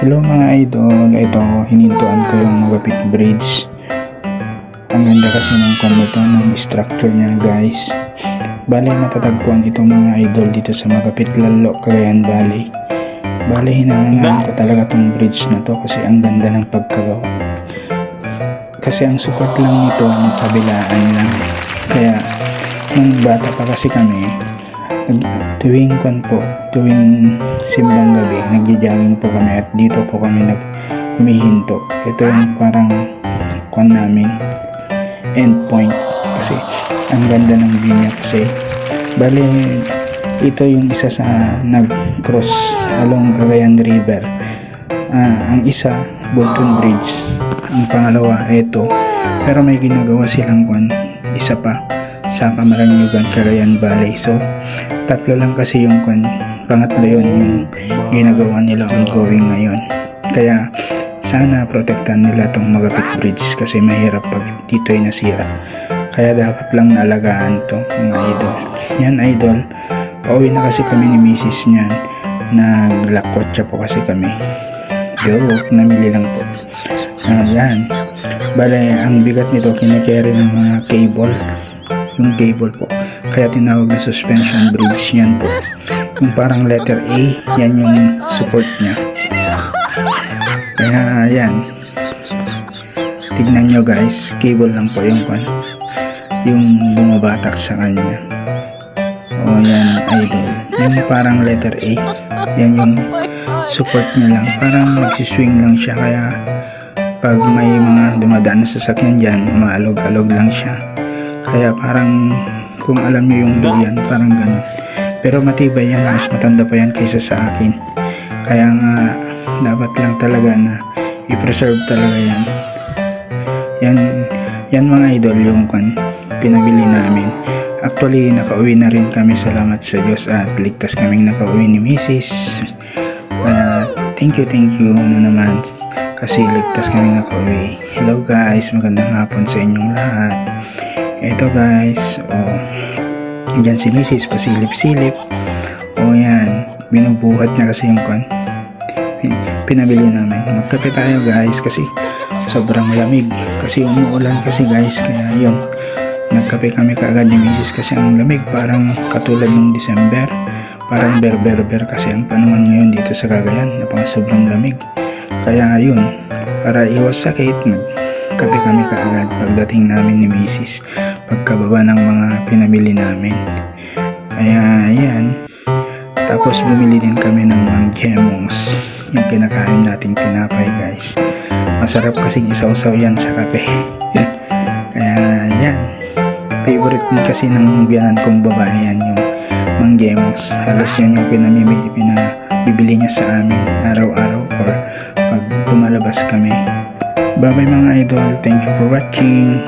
Hello mga idol, ito hinintuan ko yung magapit bridge. Ang ganda kasi ng nito, ng structure niya guys. Bale matatagpuan itong mga idol dito sa Magapit Lalo, Cagayan Valley. Bale hinangaan ko talaga tong bridge na to kasi ang ganda ng pagkagawa. Kasi ang support lang nito ang kabilaan lang. Kaya nung bata pa kasi kami, tuwing simbang gabi, nagja-jogging po kami at dito po kami humihinto. Ito yung parang namin end point kasi ang ganda ng view niya kasi bali ito yung isa sa nag-cross along Cagayan River. Ang isa Bolton Bridge, ang pangalawa ito, pero may ginagawa silang isa pa sa Camaranyugan, Cagayan Valley. So tatlo lang kasi yung pangatlo yun yung ginagawa nila ongoing ngayon. Kaya sana protektan nila tong Magapit Bridge kasi mahirap pag dito ay nasira. Kaya dapat lang naalagaan to mga idol. Yan idol, pauwi na kasi kami ni Mrs. niyan. Naglakwatsa po kasi kami. Joke, namili lang po. Yan. Bale, ang bigat nito kinakarry ng mga cable. Yung cable po. Kaya tinawag na suspension bridge yan po. Yung parang letter A, yan yung support niya. Kaya yan. Tignan nyo guys, cable lang po yung bumabatak sa kanya. O yan idol. Yung parang letter A, yan yung support niya lang. Parang nagsiswing lang siya kaya pag may mga dumadaan na sasakyan dyan, umaalog-alog lang siya. Kaya parang kung alam nyo yung durian, parang ganun. Pero matibay yan, mas matanda pa yan kaysa sa akin. Kaya nga dapat lang talaga na i-preserve talaga yan. Yan mga idol yung pinabili namin. Actually nakauwi na rin kami, salamat sa Diyos at ligtas kaming nakauwi ni Mrs. Thank you na naman kasi ligtas kaming nakauwi. Hello guys, magandang hapon sa inyong lahat. Ito guys, dyan si Mrs. pasilip-silip. Yan, binubuhat niya kasi yung pinabili namin. Magkape tayo guys kasi sobrang lamig. Kasi umuulan kasi guys, kaya yun, nagkape kami kaagad ni Mrs. kasi ang lamig, parang katulad ng December. Parang berber kasi ang panahon ngayon dito sa Cagayan, napang sobrang lamig. Kaya yun, para iwas sakit, nagkape kami kaagad pagdating namin ni Mrs. pagkababa ng mga pinamili namin. Kaya yan, tapos bumili din kami ng mga gemons, yung kinakain nating tinapay guys. Masarap kasing isaw-saw yan sa kape. Kaya yan, favorite din kasi ng biyanan kong babae yan, yung manggemos. Halos yan yung pinabibili niya sa amin araw-araw or pag tumalabas kami. Bye bye mga idol, thank you for watching.